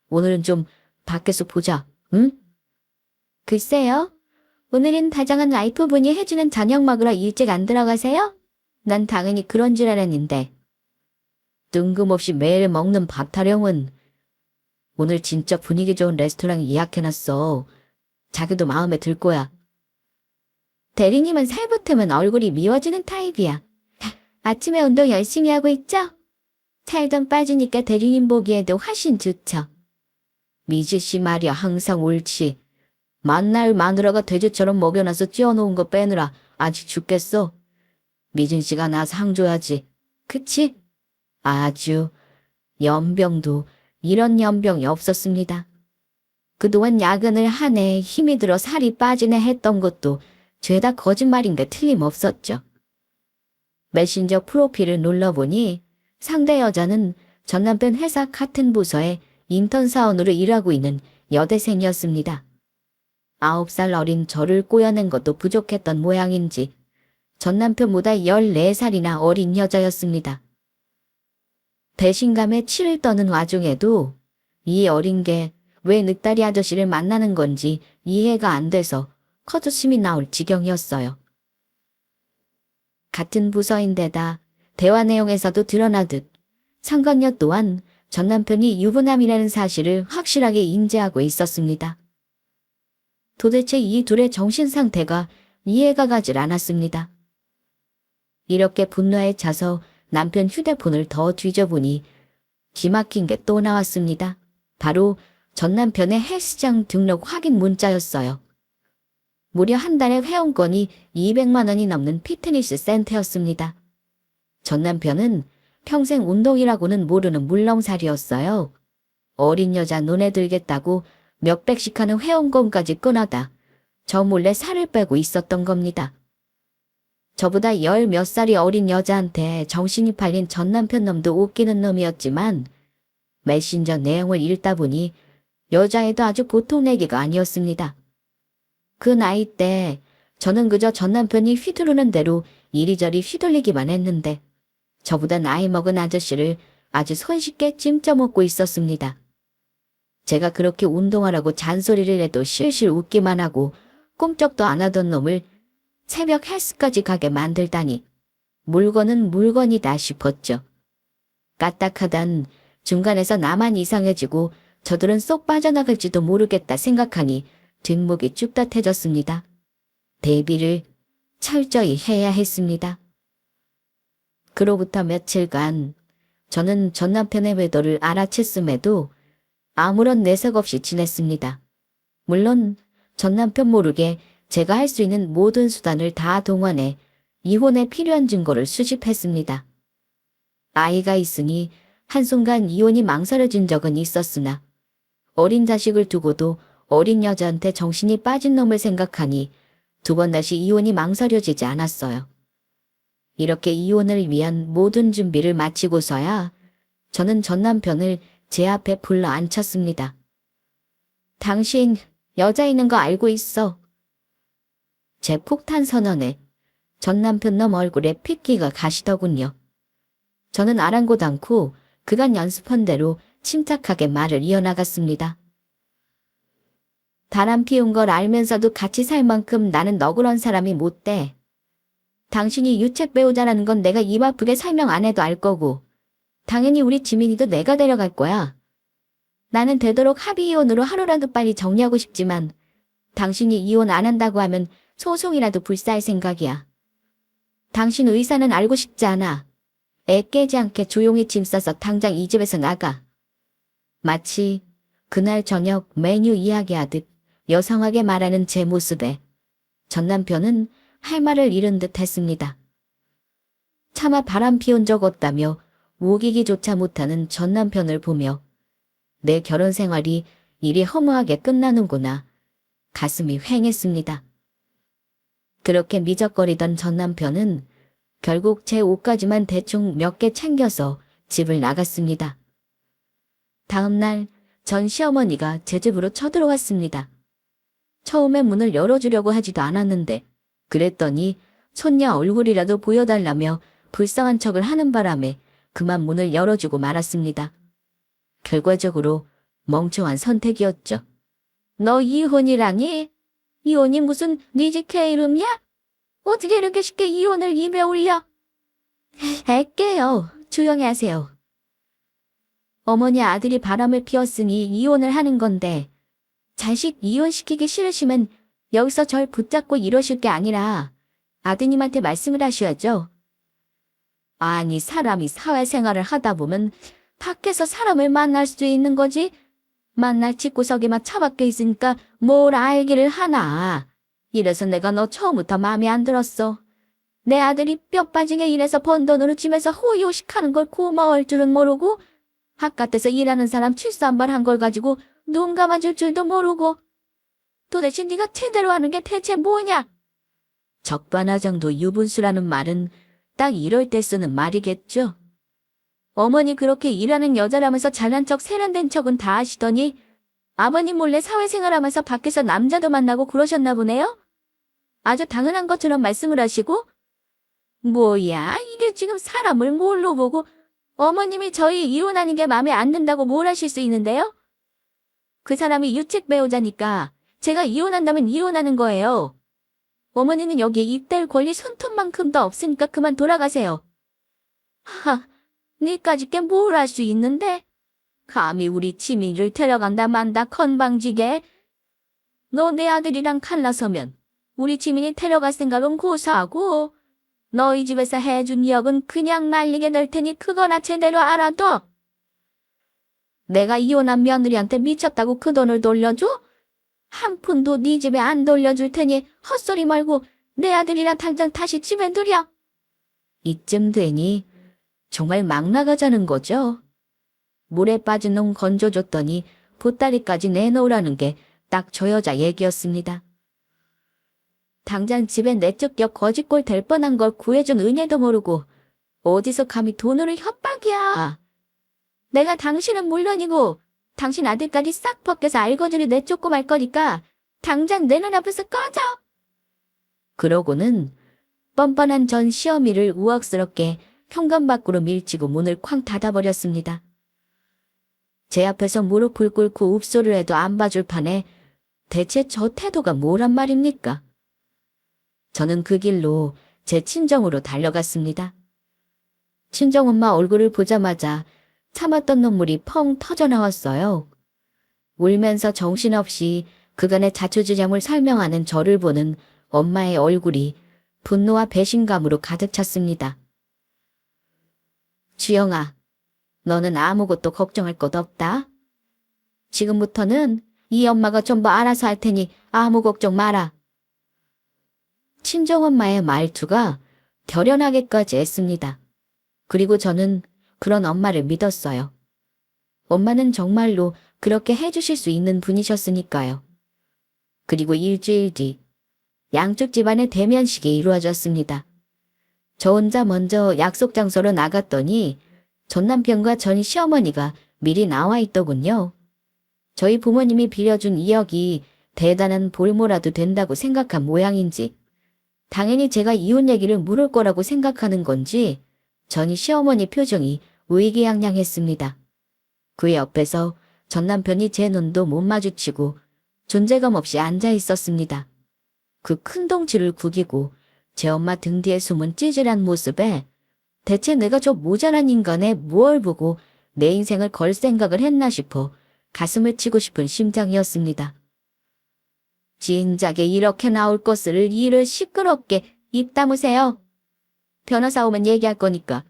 오늘은 좀 밖에서 보자, 응? 글쎄요. 오늘은 다정한 와이프분이 해주는 저녁 먹으러 일찍 안 들어가세요? 난 당연히 그런 줄 알았는데. 뜬금없이 매일 먹는 밥 타령은 오늘 진짜 분위기 좋은 레스토랑 예약해놨어. 자기도 마음에 들 거야. 대리님은 살 붙으면 얼굴이 미워지는 타입이야. 아침에 운동 열심히 하고 있죠? 살 좀 빠지니까 대리님 보기에도 훨씬 좋죠. 미지 씨 말이야 항상 옳지. 만날 마누라가 돼지처럼 먹여놔서 찌워놓은 거 빼느라 아직 죽겠어. 미진 씨가 나 상 줘야지. 그치? 아주. 연병도 이런 연병이 없었습니다. 그동안 야근을 하네 힘이 들어 살이 빠지네 했던 것도 죄다 거짓말인 게 틀림없었죠. 메신저 프로필을 눌러보니 상대 여자는 전 남편 회사 같은 부서에 인턴 사원으로 일하고 있는 여대생이었습니다. 9살 어린 저를 꼬여낸 것도 부족했던 모양인지 전 남편보다 14살이나 어린 여자였습니다. 배신감에 치를 떠는 와중에도 이 어린 게 왜 늑다리 아저씨를 만나는 건지 이해가 안 돼서 커주심이 나올 지경이었어요. 같은 부서인데다 대화 내용에서도 드러나듯 상간녀 또한 전 남편이 유부남이라는 사실을 확실하게 인지하고 있었습니다. 도대체 이 둘의 정신 상태가 이해가 가질 않았습니다. 이렇게 분노에 차서 남편 휴대폰을 더 뒤져보니 기막힌 게 또 나왔습니다. 바로 전 남편의 헬스장 등록 확인 문자였어요. 무려 한 달에 회원권이 200만 원이 넘는 피트니스 센터였습니다. 전 남편은 평생 운동이라고는 모르는 물렁살이었어요. 어린 여자 눈에 들겠다고 몇백씩 하는 회원권까지 끊어다 저 몰래 살을 빼고 있었던 겁니다. 저보다 열 몇 살이 어린 여자한테 정신이 팔린 전 남편 놈도 웃기는 놈이었지만 메신저 내용을 읽다 보니 여자애도 아주 보통 내기가 아니었습니다. 그 나이 때 저는 그저 전 남편이 휘두르는 대로 이리저리 휘둘리기만 했는데 저보다 나이 먹은 아저씨를 아주 손쉽게 찜쪄먹고 있었습니다. 제가 그렇게 운동하라고 잔소리를 해도 실실 웃기만 하고 꼼짝도 안 하던 놈을 새벽 헬스까지 가게 만들다니 물건은 물건이다 싶었죠. 까딱하단 중간에서 나만 이상해지고 저들은 쏙 빠져나갈지도 모르겠다 생각하니 뒷목이 쭈뼛해졌습니다. 대비를 철저히 해야 했습니다. 그로부터 며칠간 저는 전 남편의 외도를 알아챘음에도 아무런 내색 없이 지냈습니다. 물론 전 남편 모르게 제가 할 수 있는 모든 수단을 다 동원해 이혼에 필요한 증거를 수집했습니다. 아이가 있으니 한순간 이혼이 망설여진 적은 있었으나 어린 자식을 두고도 어린 여자한테 정신이 빠진 놈을 생각하니 두 번 다시 이혼이 망설여지지 않았어요. 이렇게 이혼을 위한 모든 준비를 마치고서야 저는 전 남편을 제 앞에 불러 앉혔습니다. 당신 여자 있는 거 알고 있어. 제 폭탄 선언에 전 남편 놈 얼굴에 핏기가 가시더군요. 저는 아랑곳 않고 그간 연습한 대로 침착하게 말을 이어나갔습니다. 바람 피운 걸 알면서도 같이 살 만큼 나는 너 그런 사람이 못 돼. 당신이 유책 배우자라는 건 내가 입 아프게 설명 안 해도 알 거고 당연히 우리 지민이도 내가 데려갈 거야. 나는 되도록 합의 이혼으로 하루라도 빨리 정리하고 싶지만 당신이 이혼 안 한다고 하면 소송이라도 불사할 생각이야. 당신 의사는 알고 싶지 않아. 애 깨지 않게 조용히 짐 싸서 당장 이 집에서 나가. 마치 그날 저녁 메뉴 이야기하듯 여성하게 말하는 제 모습에 전 남편은 할 말을 잃은 듯 했습니다. 차마 바람 피운 적 없다며 우기기조차 못하는 전 남편을 보며 내 결혼 생활이 이리 허무하게 끝나는구나. 가슴이 휑했습니다. 그렇게 미적거리던 전 남편은 결국 제 옷까지만 대충 몇 개 챙겨서 집을 나갔습니다. 다음 날 전 시어머니가 제 집으로 쳐들어왔습니다. 처음에 문을 열어주려고 하지도 않았는데 그랬더니 손녀 얼굴이라도 보여달라며 불쌍한 척을 하는 바람에 그만 문을 열어주고 말았습니다. 결과적으로 멍청한 선택이었죠. 너 이혼이라니? 이혼이 무슨 니지케 이름이야? 어떻게 이렇게 쉽게 이혼을 입에 올려? 할게요. 조용히 하세요. 어머니 아들이 바람을 피웠으니 이혼을 하는 건데 자식 이혼시키기 싫으시면 여기서 절 붙잡고 이러실 게 아니라 아드님한테 말씀을 하셔야죠. 아니 사람이 사회생활을 하다 보면 밖에서 사람을 만날 수도 있는 거지. 만날 집구석에만 처박혀 있으니까 뭘 알기를 하나. 이래서 내가 너 처음부터 마음에 안 들었어. 내 아들이 뼈 빠지게 일해서 번 돈으로 집에서 호의호식하는 걸 고마워할 줄은 모르고 바깥에서 일하는 사람 출산발 한 걸 가지고 눈 감아줄 줄도 모르고 도대체 네가 제대로 하는 게 대체 뭐냐? 적반하장도 유분수라는 말은 딱 이럴 때 쓰는 말이겠죠. 어머니 그렇게 일하는 여자라면서 잘난 척 세련된 척은 다 하시더니 아버님 몰래 사회생활하면서 밖에서 남자도 만나고 그러셨나 보네요? 아주 당연한 것처럼 말씀을 하시고 뭐야 이게 지금 사람을 뭘로 보고 어머님이 저희 이혼하는 게 마음에 안 든다고 뭘 하실 수 있는데요? 그 사람이 유책 배우자니까 제가 이혼한다면 이혼하는 거예요. 어머니는 여기에 입댈 권리 손톱만큼도 없으니까 그만 돌아가세요. 하, 니까짓 게 뭘 할 수 있는데? 감히 우리 지민이를 데려간다 만다 건방지게. 너 내 아들이랑 갈라서면 우리 지민이 데려갈 생각은 고사하고 너희 집에서 해준 역은 그냥 날리게 될 테니 그거나 제대로 알아둬. 내가 이혼한 며느리한테 미쳤다고 그 돈을 돌려줘? 한 푼도 네 집에 안 돌려줄 테니 헛소리 말고 내 아들이랑 당장 다시 집에 들여. 이쯤 되니 정말 막 나가자는 거죠. 물에 빠진 놈 건져줬더니 보따리까지 내놓으라는 게 딱 저 여자 얘기였습니다. 당장 집에 내쫓겨 거지꼴 될 뻔한 걸 구해준 은혜도 모르고 어디서 감히 돈으로 협박이야. 내가 당신은 물론이고 당신 아들까지 싹 벗겨서 알거지를 내쫓고 말 거니까 당장 내 눈앞에서 꺼져. 그러고는 뻔뻔한 전 시어미를 우악스럽게 현관 밖으로 밀치고 문을 쾅 닫아버렸습니다. 제 앞에서 무릎을 꿇고 읍소를 해도 안 봐줄 판에 대체 저 태도가 뭐란 말입니까? 저는 그 길로 제 친정으로 달려갔습니다. 친정엄마 얼굴을 보자마자 참았던 눈물이 펑 터져 나왔어요. 울면서 정신없이 그간의 자초지장을 설명하는 저를 보는 엄마의 얼굴이 분노와 배신감으로 가득 찼습니다. 주영아, 너는 아무것도 걱정할 것 없다. 지금부터는 이 엄마가 전부 알아서 할 테니 아무 걱정 마라. 친정엄마의 말투가 결연하게까지 했습니다. 그리고 저는 그런 엄마를 믿었어요. 엄마는 정말로 그렇게 해주실 수 있는 분이셨으니까요. 그리고 일주일 뒤 양쪽 집안의 대면식이 이루어졌습니다. 저 혼자 먼저 약속 장소로 나갔더니 전 남편과 전 시어머니가 미리 나와 있더군요. 저희 부모님이 빌려준 2억이 대단한 볼모라도 된다고 생각한 모양인지 당연히 제가 이혼 얘기를 물을 거라고 생각하는 건지 전 시어머니 표정이 의기양양했습니다. 그 옆에서 전 남편이 제 눈도 못 마주치고 존재감 없이 앉아 있었습니다. 그 큰 덩치를 구기고 제 엄마 등 뒤에 숨은 찌질한 모습에 대체 내가 저 모자란 인간에 무얼 보고 내 인생을 걸 생각을 했나 싶어 가슴을 치고 싶은 심장이었습니다. 진작에 이렇게 나올 것을 일을 시끄럽게 입 다무세요. 변호사 오면 얘기할 거니까.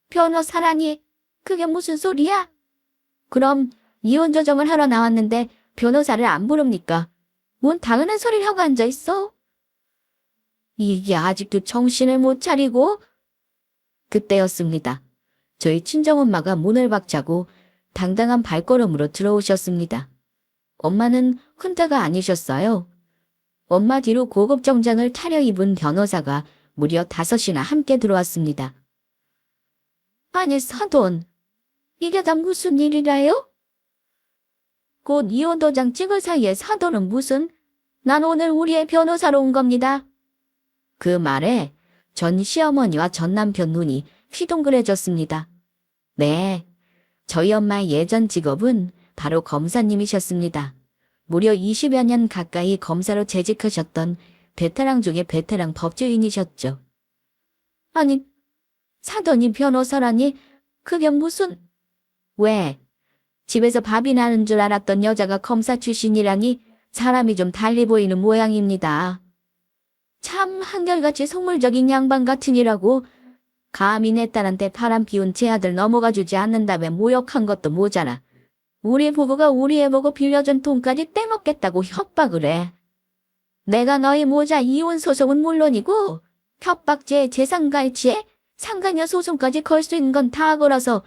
변호사라니? 그게 무슨 소리야? 그럼 이혼 조정을 하러 나왔는데 변호사를 안 부릅니까? 뭔 당연한 소리를 하고 앉아있어? 이게 아직도 정신을 못 차리고? 그때였습니다. 저희 친정엄마가 문을 박차고 당당한 발걸음으로 들어오셨습니다. 엄마는 혼자가 아니셨어요. 엄마 뒤로 고급 정장을 차려입은 변호사가 무려 5이나 함께 들어왔습니다. 아니 사돈, 이게 다 무슨 일이라요? 곧 이혼 도장 찍을 사이에 사돈은 무슨? 난 오늘 우리의 변호사로 온 겁니다. 그 말에 전 시어머니와 전 남편 눈이 휘둥그레졌습니다. 네, 저희 엄마의 예전 직업은 바로 검사님이셨습니다. 무려 20여 년 가까이 검사로 재직하셨던 베테랑 중에 베테랑 법조인이셨죠. 아니, 사돈이 변호사라니 그게 무슨... 왜? 집에서 밥이 나는 줄 알았던 여자가 검사 출신이라니 사람이 좀 달리 보이는 모양입니다. 참 한결같이 속물적인 양반 같으니라고. 감히 내 딸한테 바람 피운 제 아들 넘어가 주지 않는다며 모욕한 것도 모자라. 우리 부부가 우리 애 보고 빌려준 돈까지 떼먹겠다고 협박을 해. 내가 너희 모자 이혼 소송은 물론이고 협박죄, 재산가해치에 상간녀 소송까지 걸 수 있는 건 다 걸어서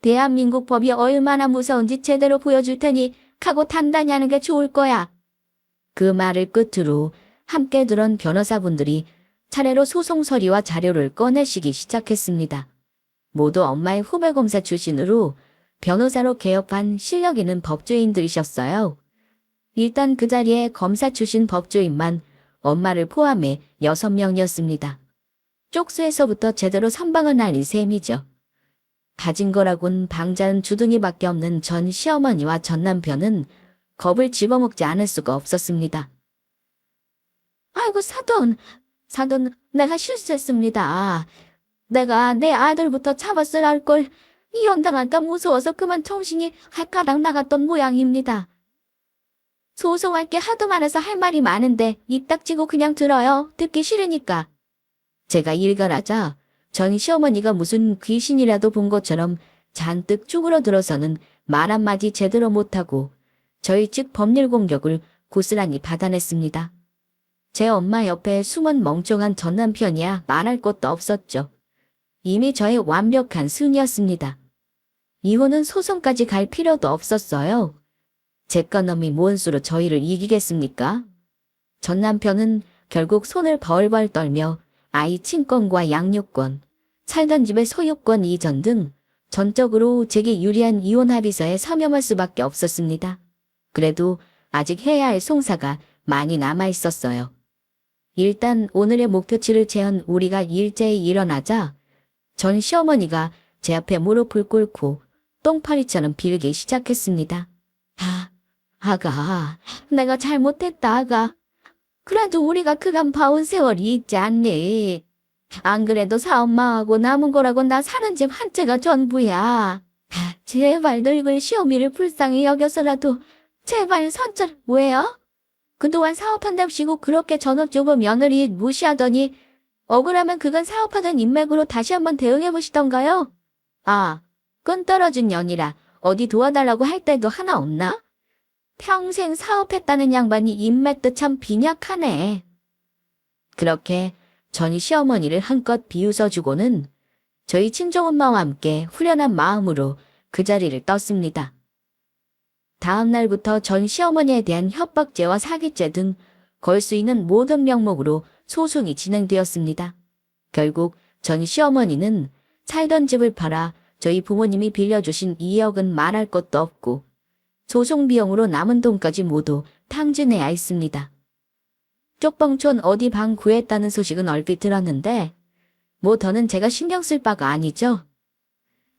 대한민국 법이 얼마나 무서운지 제대로 보여줄 테니 각오 단단히 하는 게 좋을 거야. 그 말을 끝으로 함께 들은 변호사분들이 차례로 소송 서류와 자료를 꺼내시기 시작했습니다. 모두 엄마의 후배 검사 출신으로 변호사로 개업한 실력 있는 법조인들이셨어요. 일단 그 자리에 검사 출신 법조인만 엄마를 포함해 6명이었습니다. 쪽수에서부터 제대로 선방을 날린 셈이죠. 가진 거라곤 방자는 주둥이밖에 없는 전 시어머니와 전 남편은 겁을 집어먹지 않을 수가 없었습니다. 아이고 사돈, 내가 실수했습니다. 내가 내 아들부터 잡았을 알걸. 이혼당할까 무서워서 그만 정신이 할까락 나갔던 모양입니다. 소송할 게 하도 많아서 할 말이 많은데 입 닥치고 그냥 들어요. 듣기 싫으니까. 제가 일갈하자 전 시어머니가 무슨 귀신이라도 본 것처럼 잔뜩 쭈그러들어서는 말 한마디 제대로 못하고 저희 측 법률 공격을 고스란히 받아냈습니다. 제 엄마 옆에 숨은 멍청한 전 남편이야 말할 것도 없었죠. 이미 저의 완벽한 승이었습니다. 이혼은 소송까지 갈 필요도 없었어요. 제건 놈이 뭔 수로 저희를 이기겠습니까? 전 남편은 결국 손을 벌벌 떨며 아이 친권과 양육권, 살던 집의 소유권 이전 등 전적으로 제게 유리한 이혼 합의서에 서명할 수밖에 없었습니다. 그래도 아직 해야 할 송사가 많이 남아 있었어요. 일단 오늘의 목표치를 채운 우리가 일제히 일어나자 전 시어머니가 제 앞에 무릎을 꿇고 똥파리처럼 빌기 시작했습니다. 아가, 내가 잘못했다, 아가. 그래도 우리가 그간 봐온 세월이 있지 않니? 안 그래도 사엄마하고 남은 거라고 나 사는 집 한 채가 전부야. 제발 늙은 시어미를 불쌍히 여겨서라도 제발 선처를 뭐예요? 그동안 사업한답시고 그렇게 전업주부 며느리 무시하더니 억울하면 그간 사업하던 인맥으로 다시 한번 대응해보시던가요? 끈 떨어진 년이라 어디 도와달라고 할 때도 하나 없나? 평생 사업했다는 양반이 인맥도 참 빈약하네. 그렇게 전이 시어머니를 한껏 비웃어주고는 저희 친정엄마와 함께 후련한 마음으로 그 자리를 떴습니다. 다음 날부터 전 시어머니에 대한 협박죄와 사기죄 등 걸 수 있는 모든 명목으로 소송이 진행되었습니다. 결국 전 시어머니는 살던 집을 팔아 저희 부모님이 빌려주신 2억은 말할 것도 없고 소송 비용으로 남은 돈까지 모두 탕진해야 했습니다. 쪽방촌 어디 방 구했다는 소식은 얼핏 들었는데 뭐 더는 제가 신경 쓸 바가 아니죠.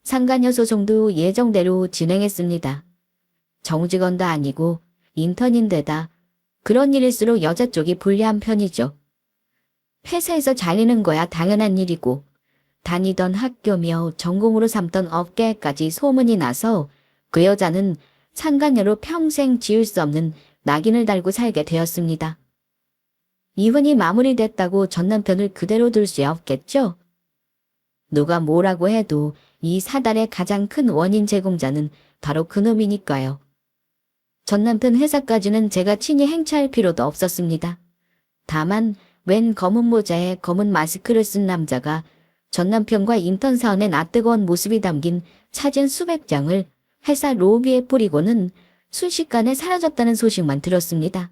상간녀 소송도 예정대로 진행했습니다. 정직원도 아니고 인턴인데다 그런 일일수록 여자 쪽이 불리한 편이죠. 회사에서 잘리는 거야 당연한 일이고 다니던 학교며 전공으로 삼던 업계까지 소문이 나서 그 여자는 상간녀로 평생 지울 수 없는 낙인을 달고 살게 되었습니다. 이혼이 마무리됐다고 전 남편을 그대로 둘 수 없겠죠? 누가 뭐라고 해도 이 사달의 가장 큰 원인 제공자는 바로 그놈이니까요. 전 남편 회사까지는 제가 친히 행차할 필요도 없었습니다. 다만 웬 검은 모자에 검은 마스크를 쓴 남자가 전 남편과 인턴 사원의 낯뜨거운 모습이 담긴 사진 수백 장을 회사 로비에 뿌리고는 순식간에 사라졌다는 소식만 들었습니다.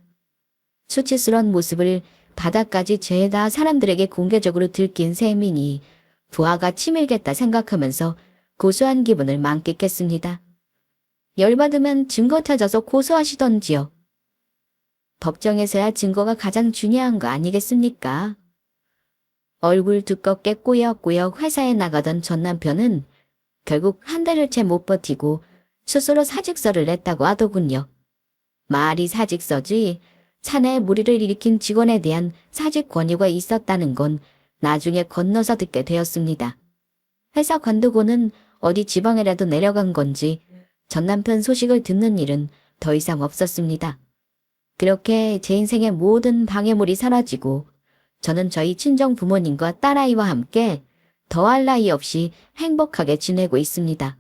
수치스러운 모습을 바닥까지 죄다 사람들에게 공개적으로 들킨 셈이니 부하가 치밀겠다 생각하면서 고소한 기분을 만끽했습니다. 열받으면 증거 찾아서 고소하시던지요. 법정에서야 증거가 가장 중요한 거 아니겠습니까? 얼굴 두껍게 꾸역꾸역 회사에 나가던 전 남편은 결국 한 달을 채 못 버티고 스스로 사직서를 냈다고 하더군요. 말이 사직서지 사내에 무리를 일으킨 직원에 대한 사직 권유가 있었다는 건 나중에 건너서 듣게 되었습니다. 회사 관두고는 어디 지방에라도 내려간 건지 전 남편 소식을 듣는 일은 더 이상 없었습니다. 그렇게 제 인생의 모든 방해물이 사라지고 저는 저희 친정 부모님과 딸아이와 함께 더할 나위 없이 행복하게 지내고 있습니다.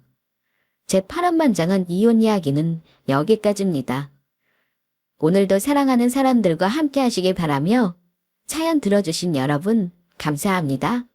제 파란만장한 이혼 이야기는 여기까지입니다. 오늘도 사랑하는 사람들과 함께 하시길 바라며 사연 들어주신 여러분 감사합니다.